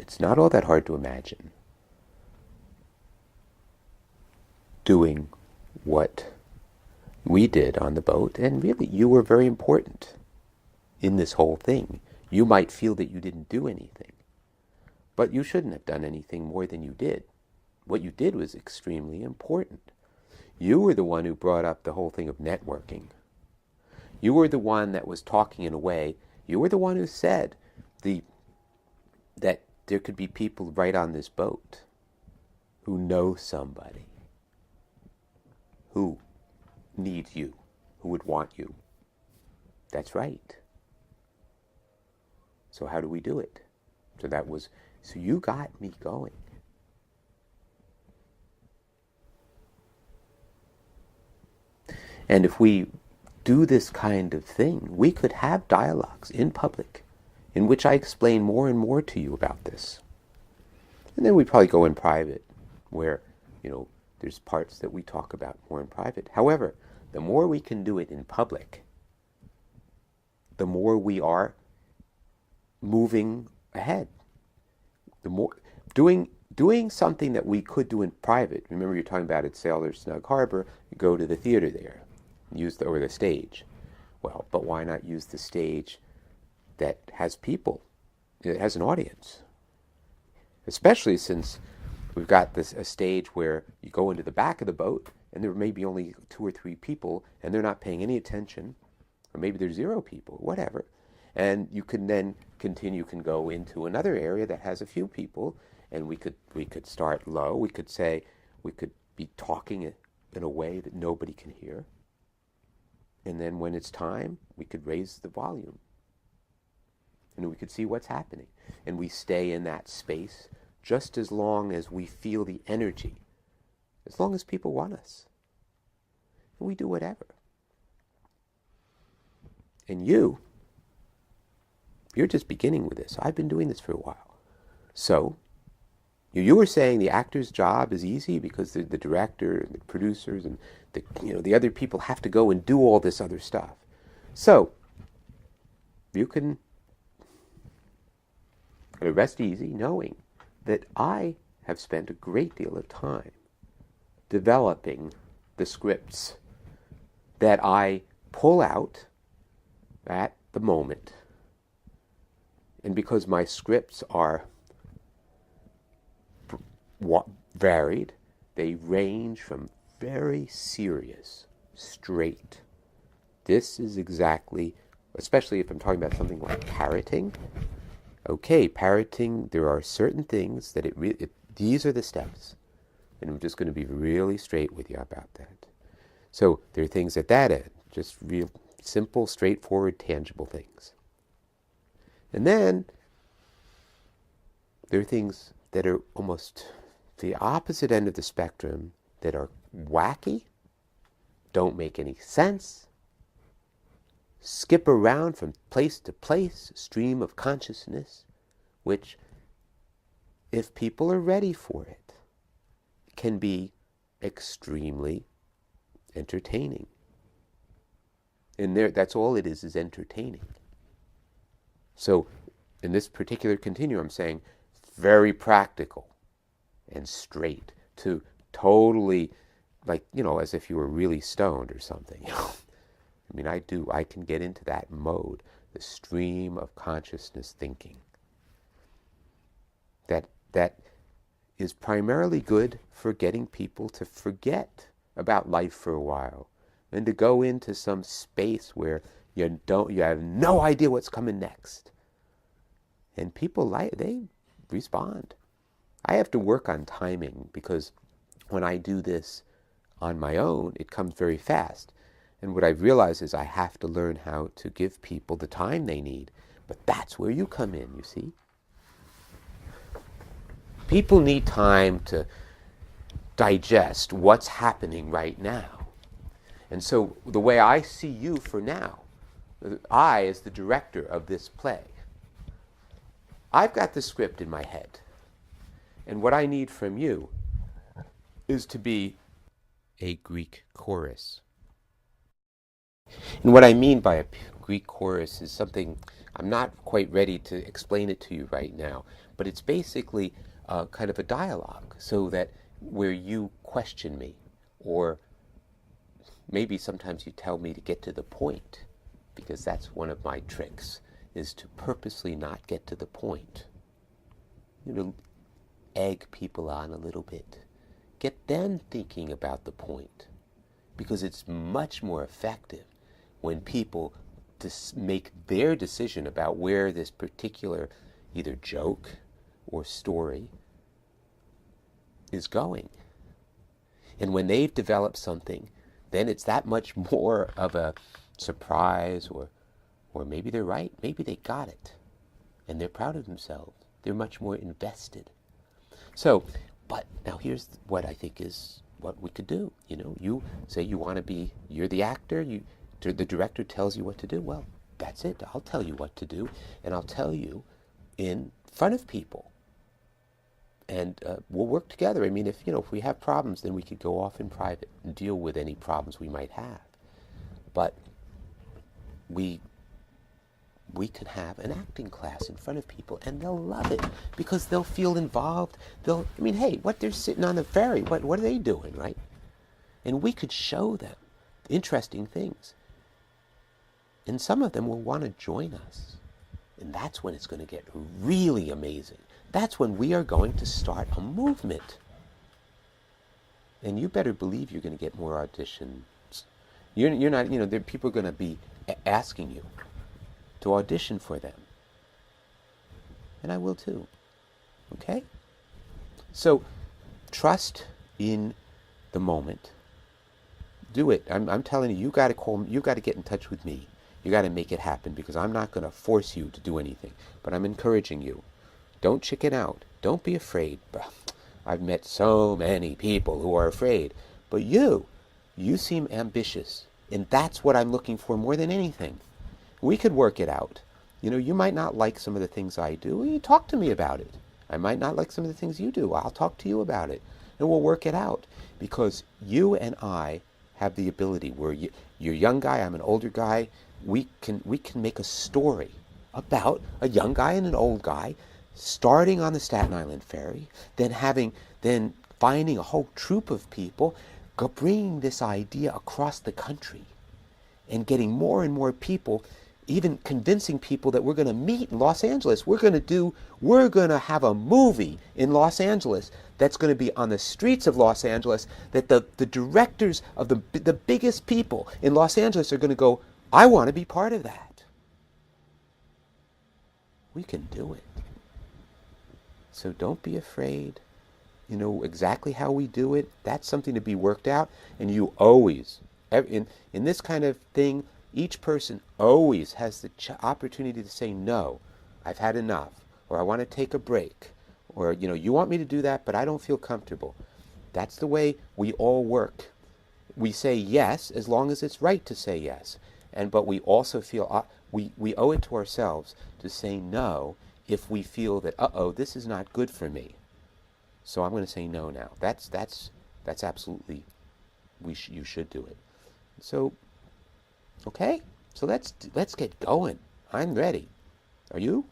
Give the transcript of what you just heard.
it's not all that hard to imagine doing what we did on the boat, and really you were very important in this whole thing. You might feel that you didn't do anything, but you shouldn't have done anything more than you did. What you did was extremely important. You were the one who brought up the whole thing of networking. You were the one that was talking in a way. You were the one who said that there could be people right on this boat who know somebody who needs you, who would want you. That's right. So how do we do it? So you got me going. And if we do this kind of thing, we could have dialogues in public in which I explain more and more to you about this. And then we'd probably go in private where, there's parts that we talk about more in private. However, the more we can do it in public, the more we are moving ahead. The more doing something that we could do in private. Remember, you're talking about at Sailor Snug Harbor, you go to the theater there, or the stage. Well, but why not use the stage that has people, that has an audience? Especially since we've got a stage where you go into the back of the boat and there may be only 2 or 3 people and they're not paying any attention, or maybe there's 0 people, whatever. And you can then continue, can go into another area that has a few people, and we could start low. We could be talking in a way that nobody can hear. And then when it's time, we could raise the volume. And we could see what's happening. And we stay in that space just as long as we feel the energy, as long as people want us. And we do whatever. And you're just beginning with this. I've been doing this for a while. So, you were saying the actor's job is easy because the director and the producers and the other people have to go and do all this other stuff. So, you can rest easy knowing that I have spent a great deal of time developing the scripts that I pull out at the moment. And because my scripts are varied, they range from very serious, straight. This is exactly, especially if I'm talking about something like parroting. Okay, parroting, there are certain things that these are the steps. And I'm just going to be really straight with you about that. So there are things at that end, just real simple, straightforward, tangible things. And then there are things that are almost the opposite end of the spectrum, that are wacky, don't make any sense, skip around from place to place, stream of consciousness, which, if people are ready for it, can be extremely entertaining. And that's all it is entertaining. So, in this particular continuum, I'm saying very practical and straight to totally, as if you were really stoned or something. I mean, I can get into that mode, the stream of consciousness thinking. That is primarily good for getting people to forget about life for a while and to go into some space where you have no idea what's coming next. And people they respond. I have to work on timing because when I do this on my own, it comes very fast. And what I've realized is I have to learn how to give people the time they need. But that's where you come in, you see. People need time to digest what's happening right now. And so the way I see you for now, I as the director of this play, I've got the script in my head. And what I need from you is to be a Greek chorus. And what I mean by a Greek chorus is something, I'm not quite ready to explain it to you right now, but it's basically kind of a dialogue, so that where you question me, or maybe sometimes you tell me to get to the point, because that's one of my tricks, is to purposely not get to the point. Egg people on a little bit. Get them thinking about the point, because it's much more effective when people make their decision about where this particular either joke or story is going. And when they've developed something, then it's that much more of a surprise, or maybe they're right, maybe they got it, and they're proud of themselves. They're much more invested. So, but now here's what I think is what we could do. You say you want to be, you're the actor, the director tells you what to do. Well, that's it. I'll tell you what to do, and I'll tell you in front of people. And we'll work together. I mean, if we have problems, then we could go off in private and deal with any problems we might have. But we could have an acting class in front of people, and they'll love it because they'll feel involved. Hey, they're sitting on the ferry. What are they doing, right? And we could show them interesting things. And some of them will want to join us. And that's when it's going to get really amazing. That's when we are going to start a movement. And you better believe you're going to get more auditions. You're not, people are going to be asking you to audition for them. And I will too. Okay? So, trust in the moment. Do it. I'm telling you, you got to get in touch with me. You got to make it happen, because I'm not going to force you to do anything. But I'm encouraging you. Don't chicken out. Don't be afraid. I've met so many people who are afraid. But you seem ambitious. And that's what I'm looking for more than anything. We could work it out. You might not like some of the things I do. Well, you talk to me about it. I might not like some of the things you do. I'll talk to you about it. And we'll work it out. Because you and I have the ability, where you're a young guy, I'm an older guy. We can make a story about a young guy and an old guy starting on the Staten Island ferry, then finding a whole troop of people, bringing this idea across the country, and getting more and more people, even convincing people that we're going to meet in Los Angeles. We're going to have a movie in Los Angeles that's going to be on the streets of Los Angeles, that the directors of the biggest people in Los Angeles are going to go, I want to be part of that. We can do it. So don't be afraid. Exactly how we do it, that's something to be worked out. And you always, in this kind of thing, each person always has the opportunity to say, no, I've had enough, or I want to take a break, or, you want me to do that, but I don't feel comfortable. That's the way we all work. We say yes as long as it's right to say yes. But we also feel we owe it to ourselves to say no if we feel that, this is not good for me. So I'm going to say no now. That's absolutely, you should do it. So, okay? So let's get going. I'm ready. Are you?